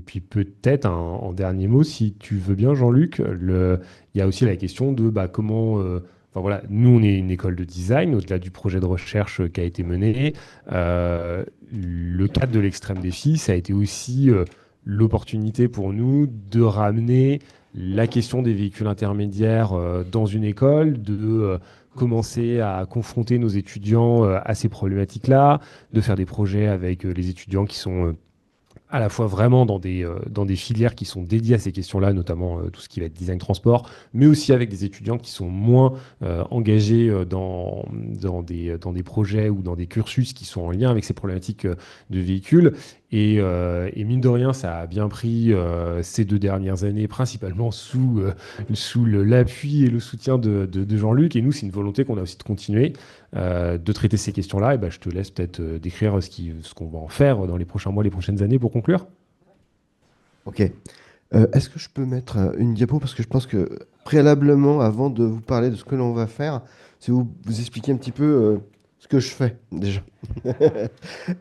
puis peut-être en dernier mot, si tu veux bien, Jean-Luc, il y a aussi la question de comment. Enfin voilà, nous on est une école de design, au-delà du projet de recherche qui a été mené. Le cadre de l'extrême défi, ça a été aussi l'opportunité pour nous de ramener la question des véhicules intermédiaires dans une école, de commencer à confronter nos étudiants à ces problématiques-là, de faire des projets avec les étudiants qui sont à la fois vraiment dans des filières qui sont dédiées à ces questions-là, notamment tout ce qui va être design transport, mais aussi avec des étudiants qui sont moins engagés dans des projets ou dans des cursus qui sont en lien avec ces problématiques de véhicules. Et mine de rien, ça a bien pris ces 2 dernières années, principalement sous l'appui et le soutien de Jean-Luc. Et nous, c'est une volonté qu'on a aussi de continuer de traiter ces questions-là. Et ben, je te laisse peut-être décrire ce qu'on va en faire dans les prochains mois, les prochaines années pour conclure. Ok. Est-ce que je peux mettre une diapo? Parce que je pense que préalablement, avant de vous parler de ce que l'on va faire, c'est vous expliquer un petit peu ce que je fais déjà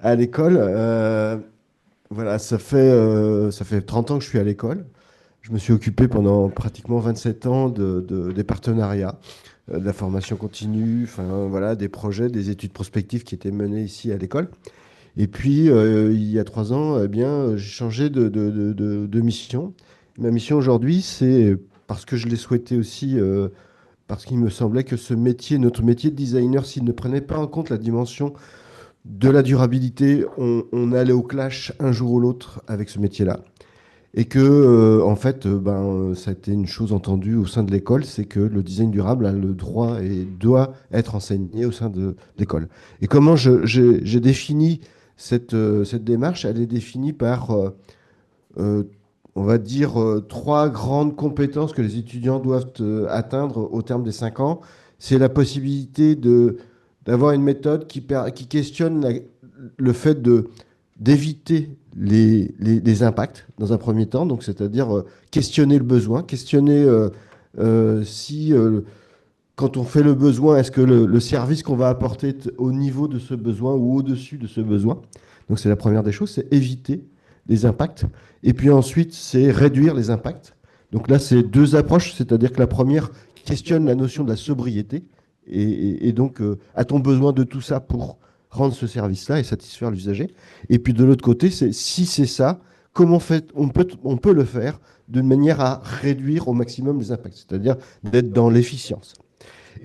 à l'école. Voilà, ça fait 30 ans que je suis à l'école. Je me suis occupé pendant pratiquement 27 ans des partenariats, de la formation continue, enfin voilà, des projets, des études prospectives qui étaient menées ici à l'école. Et puis, il y a 3 ans, eh bien, j'ai changé de mission. Ma mission aujourd'hui, c'est parce que je l'ai souhaité aussi, parce qu'il me semblait que ce métier, notre métier de designer, s'il ne prenait pas en compte la dimension de la durabilité, on allait au clash un jour ou l'autre avec ce métier-là. Et que, en fait, ça a été une chose entendue au sein de l'école, c'est que le design durable a le droit et doit être enseigné au sein de l'école. Et comment j'ai défini cette démarche? Elle est définie par, euh, on va dire, 3 grandes compétences que les étudiants doivent atteindre au terme des 5 ans. C'est la possibilité d'avoir une méthode qui questionne le fait d'éviter les impacts dans un premier temps, donc c'est-à-dire questionner le besoin, questionner si quand on fait le besoin, est-ce que le service qu'on va apporter est au niveau de ce besoin ou au-dessus de ce besoin. Donc c'est la première des choses, c'est éviter les impacts. Et puis ensuite, c'est réduire les impacts. Donc là, c'est 2 approches, c'est-à-dire que la première questionne la notion de la sobriété. Et donc, a-t-on besoin de tout ça pour rendre ce service-là et satisfaire l'usager? Et puis de l'autre côté, c'est si c'est ça, comment on peut le faire d'une manière à réduire au maximum les impacts, c'est-à-dire d'être dans l'efficience.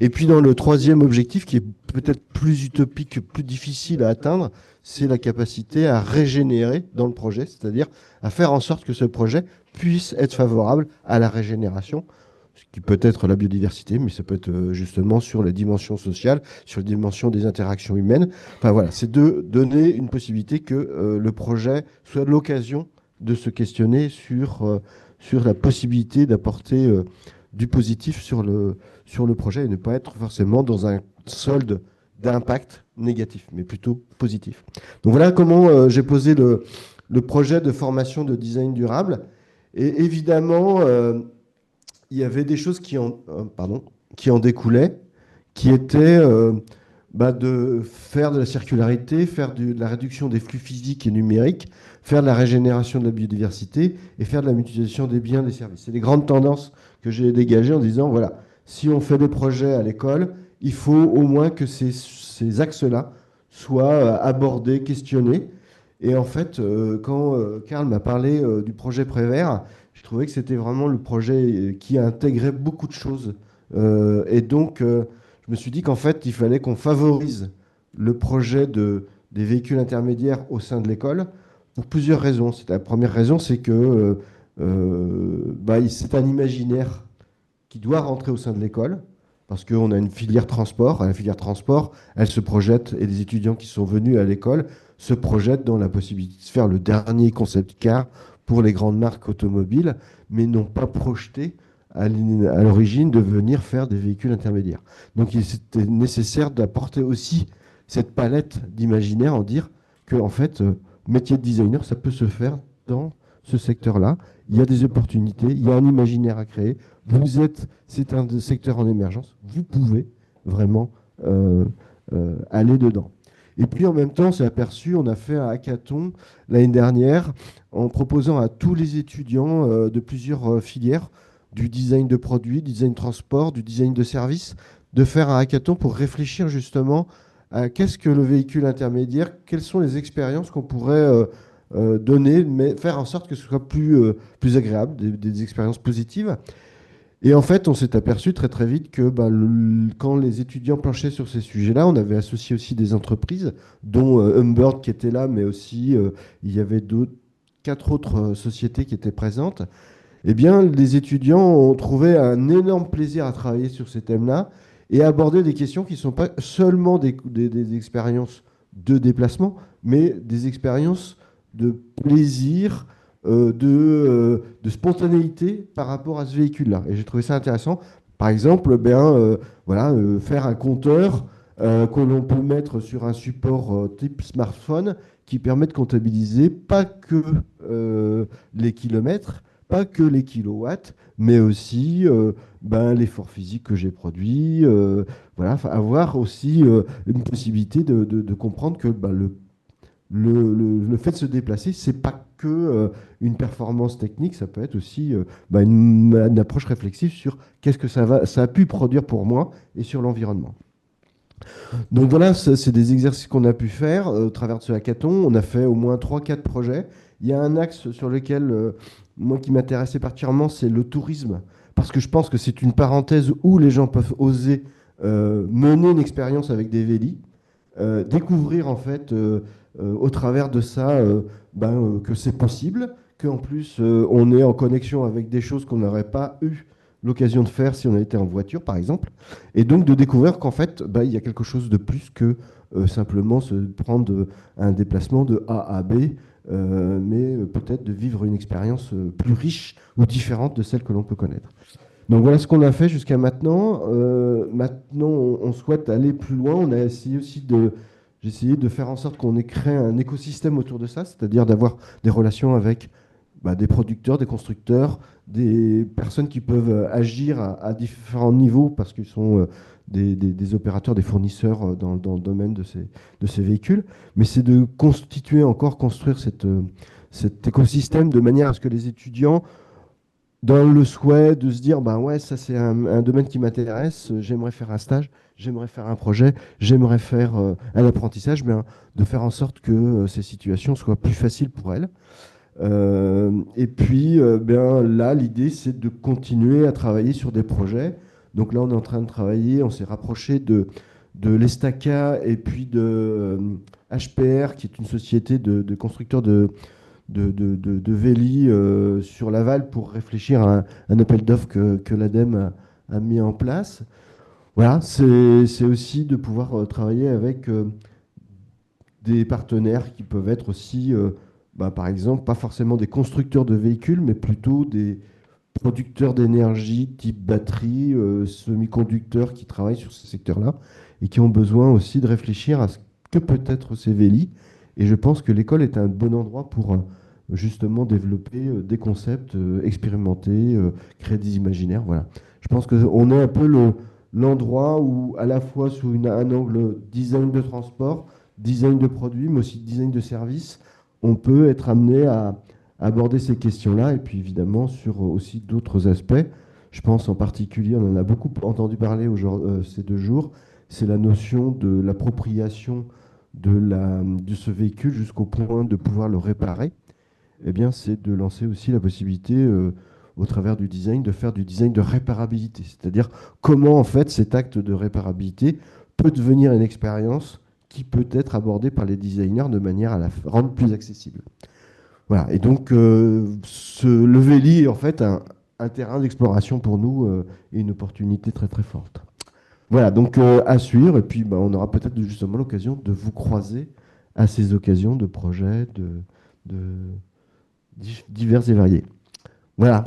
Et puis dans le troisième objectif, qui est peut-être plus utopique, plus difficile à atteindre, c'est la capacité à régénérer dans le projet, c'est-à-dire à faire en sorte que ce projet puisse être favorable à la régénération, ce qui peut être la biodiversité, mais ça peut être justement sur les dimensions sociales, sur les dimensions des interactions humaines. Enfin voilà, c'est de donner une possibilité que le projet soit l'occasion de se questionner sur la possibilité d'apporter du positif sur le projet et ne pas être forcément dans un solde d'impact négatif, mais plutôt positif. Donc voilà comment j'ai posé le projet de formation de design durable. Et évidemment, il y avait des choses qui en découlaient, qui étaient de faire de la circularité, faire de la réduction des flux physiques et numériques, faire de la régénération de la biodiversité et faire de la mutualisation des biens et des services. C'est les grandes tendances que j'ai dégagées en disant, voilà, si on fait des projets à l'école, il faut au moins que ces axes-là soient abordés, questionnés. Et en fait, quand Karl m'a parlé du projet Prévert, je trouvais que c'était vraiment le projet qui intégrait beaucoup de choses. Et donc, je me suis dit qu'en fait, il fallait qu'on favorise le projet des véhicules intermédiaires au sein de l'école pour plusieurs raisons. La première raison, c'est que c'est un imaginaire qui doit rentrer au sein de l'école, parce qu'on a une filière transport. La filière transport, elle se projette, et les étudiants qui sont venus à l'école se projettent dans la possibilité de faire le dernier concept car pour les grandes marques automobiles, mais n'ont pas projeté à l'origine de venir faire des véhicules intermédiaires. Donc il était nécessaire d'apporter aussi cette palette d'imaginaire, en dire que en fait, métier de designer, ça peut se faire dans ce secteur-là. Il y a des opportunités, il y a un imaginaire à créer. C'est un secteur en émergence. Vous pouvez vraiment aller dedans. Et puis en même temps, on s'est aperçu, on a fait un hackathon l'année dernière en proposant à tous les étudiants de plusieurs filières, du design de produits, du design transport, du design de services, de faire un hackathon pour réfléchir justement à qu'est-ce que le véhicule intermédiaire, quelles sont les expériences qu'on pourrait donner, mais faire en sorte que ce soit plus agréable, des expériences positives. Et en fait, on s'est aperçu très très vite que quand les étudiants planchaient sur ces sujets-là, on avait associé aussi des entreprises, dont Humbird qui était là, mais aussi il y avait quatre autres sociétés qui étaient présentes. Eh bien, les étudiants ont trouvé un énorme plaisir à travailler sur ces thèmes-là et à aborder des questions qui ne sont pas seulement des expériences de déplacement, mais des expériences de plaisir, de spontanéité par rapport à ce véhicule-là. Et j'ai trouvé ça intéressant. Par exemple, voilà, faire un compteur que l'on peut mettre sur un support type smartphone qui permet de comptabiliser pas que les kilomètres, pas que les kilowatts, mais aussi l'effort physique que j'ai produit. Voilà, avoir aussi une possibilité de comprendre que le fait de se déplacer, c'est pas que une performance technique, ça peut être aussi une approche réflexive sur qu'est-ce que ça a pu produire pour moi et sur l'environnement. Donc voilà, c'est des exercices qu'on a pu faire au travers de ce hackathon. On a fait au moins trois, quatre projets. Il y a un axe sur lequel, moi qui m'intéressait particulièrement, c'est le tourisme. Parce que je pense que c'est une parenthèse où les gens peuvent oser mener une expérience avec des vélis, découvrir en fait au travers de ça que c'est possible, qu'en plus on est en connexion avec des choses qu'on n'aurait pas eu l'occasion de faire si on avait été en voiture, par exemple, et donc de découvrir qu'en fait, il y a quelque chose de plus que simplement se prendre un déplacement de A à B, mais peut-être de vivre une expérience plus riche ou différente de celle que l'on peut connaître. Donc voilà ce qu'on a fait jusqu'à maintenant. Maintenant, on souhaite aller plus loin. On a essayé aussi j'ai essayé de faire en sorte qu'on ait créé un écosystème autour de ça, c'est-à-dire d'avoir des relations avec des producteurs, des constructeurs, des personnes qui peuvent agir à différents niveaux parce qu'ils sont des opérateurs, des fournisseurs dans le domaine de ces véhicules. Mais c'est de constituer encore, construire cet écosystème de manière à ce que les étudiants, dans le souhait de se dire, ouais, ça c'est un domaine qui m'intéresse, j'aimerais faire un stage, j'aimerais faire un projet, j'aimerais faire un apprentissage, de faire en sorte que ces situations soient plus faciles pour elles. Et puis, là, l'idée, c'est de continuer à travailler sur des projets. Donc là, on est en train de travailler, on s'est rapproché de l'Estaca et puis de HPR, qui est une société de constructeurs de Véli sur Laval pour réfléchir à un appel d'offres que l'ADEME a mis en place. Voilà, c'est aussi de pouvoir travailler avec des partenaires qui peuvent être aussi, par exemple, pas forcément des constructeurs de véhicules, mais plutôt des producteurs d'énergie type batterie, semi-conducteurs qui travaillent sur ce secteur-là et qui ont besoin aussi de réfléchir à ce que peut être ces vélis. Et je pense que l'école est un bon endroit pour justement développer des concepts, expérimenter, créer des imaginaires. Voilà. Je pense qu'on est un peu l'endroit où, à la fois sous un angle design de transport, design de produits, mais aussi design de services, on peut être amené à aborder ces questions-là, et puis évidemment sur aussi d'autres aspects. Je pense en particulier, on en a beaucoup entendu parler ces 2 jours, c'est la notion de l'appropriation de ce véhicule jusqu'au point de pouvoir le réparer. Eh bien, c'est de lancer aussi la possibilité, au travers du design, de faire du design de réparabilité. C'est-à-dire comment, en fait, cet acte de réparabilité peut devenir une expérience qui peut être abordée par les designers de manière à la rendre plus accessible. Voilà. Et donc, le Véli est en fait un terrain d'exploration pour nous et une opportunité très très forte. Voilà, donc à suivre. Et puis, on aura peut-être justement l'occasion de vous croiser à ces occasions de projets divers et variés. Voilà.